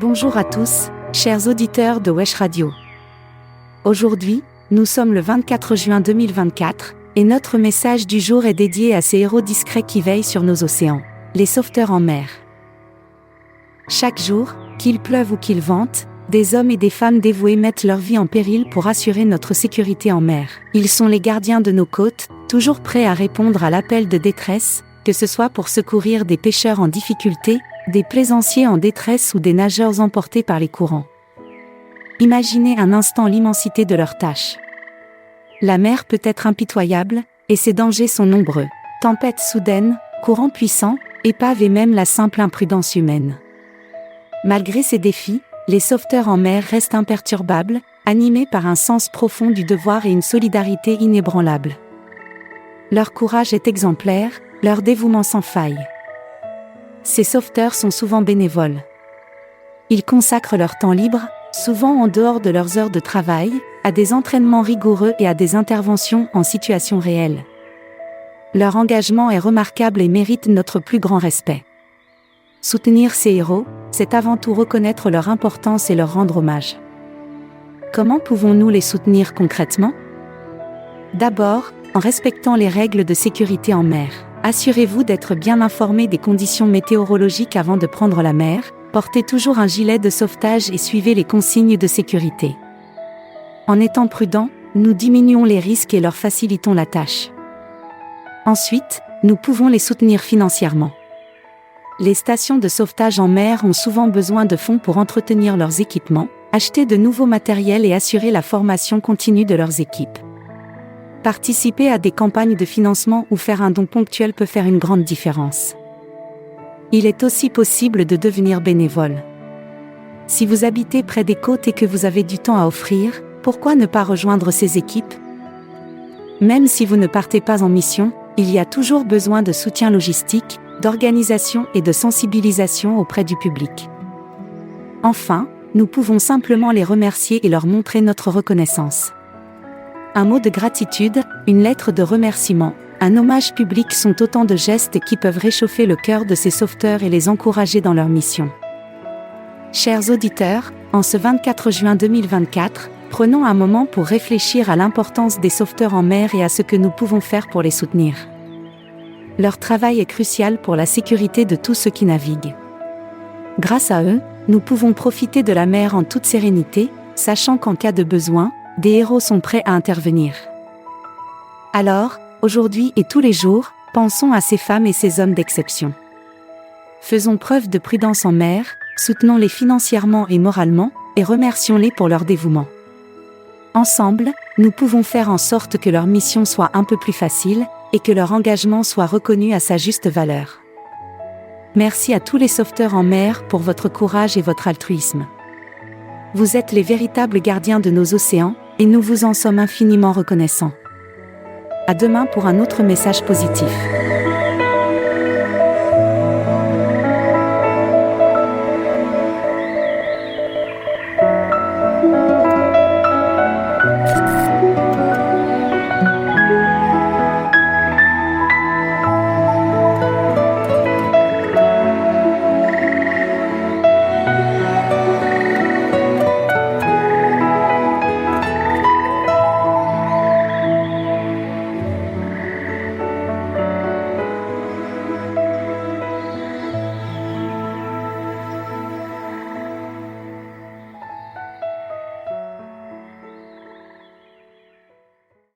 Bonjour à tous, chers auditeurs de Wesh Radio. Aujourd'hui, nous sommes le 24 juin 2024, et notre message du jour est dédié à ces héros discrets qui veillent sur nos océans, les sauveteurs en mer. Chaque jour, qu'il pleuve ou qu'il vente, des hommes et des femmes dévoués mettent leur vie en péril pour assurer notre sécurité en mer. Ils sont les gardiens de nos côtes, toujours prêts à répondre à l'appel de détresse, que ce soit pour secourir des pêcheurs en difficulté, des plaisanciers en détresse ou des nageurs emportés par les courants. Imaginez un instant l'immensité de leurs tâches. La mer peut être impitoyable, et ses dangers sont nombreux. Tempêtes soudaines, courants puissants, épaves et même la simple imprudence humaine. Malgré ces défis, les sauveteurs en mer restent imperturbables, animés par un sens profond du devoir et une solidarité inébranlable. Leur courage est exemplaire, leur dévouement sans faille. Ces sauveteurs sont souvent bénévoles. Ils consacrent leur temps libre, souvent en dehors de leurs heures de travail, à des entraînements rigoureux et à des interventions en situation réelle. Leur engagement est remarquable et mérite notre plus grand respect. Soutenir ces héros, c'est avant tout reconnaître leur importance et leur rendre hommage. Comment pouvons-nous les soutenir concrètement ? D'abord, en respectant les règles de sécurité en mer. Assurez-vous d'être bien informé des conditions météorologiques avant de prendre la mer, portez toujours un gilet de sauvetage et suivez les consignes de sécurité. En étant prudents, nous diminuons les risques et leur facilitons la tâche. Ensuite, nous pouvons les soutenir financièrement. Les stations de sauvetage en mer ont souvent besoin de fonds pour entretenir leurs équipements, acheter de nouveaux matériels et assurer la formation continue de leurs équipes. Participer à des campagnes de financement ou faire un don ponctuel peut faire une grande différence. Il est aussi possible de devenir bénévole. Si vous habitez près des côtes et que vous avez du temps à offrir, pourquoi ne pas rejoindre ces équipes ? Même si vous ne partez pas en mission, il y a toujours besoin de soutien logistique, d'organisation et de sensibilisation auprès du public. Enfin, nous pouvons simplement les remercier et leur montrer notre reconnaissance. Un mot de gratitude, une lettre de remerciement, un hommage public sont autant de gestes qui peuvent réchauffer le cœur de ces sauveteurs et les encourager dans leur mission. Chers auditeurs, en ce 24 juin 2024, prenons un moment pour réfléchir à l'importance des sauveteurs en mer et à ce que nous pouvons faire pour les soutenir. Leur travail est crucial pour la sécurité de tous ceux qui naviguent. Grâce à eux, nous pouvons profiter de la mer en toute sérénité, sachant qu'en cas de besoin, des héros sont prêts à intervenir. Alors, aujourd'hui et tous les jours, pensons à ces femmes et ces hommes d'exception. Faisons preuve de prudence en mer, soutenons-les financièrement et moralement, et remercions-les pour leur dévouement. Ensemble, nous pouvons faire en sorte que leur mission soit un peu plus facile, et que leur engagement soit reconnu à sa juste valeur. Merci à tous les sauveteurs en mer pour votre courage et votre altruisme. Vous êtes les véritables gardiens de nos océans, et nous vous en sommes infiniment reconnaissants. À demain pour un autre message positif.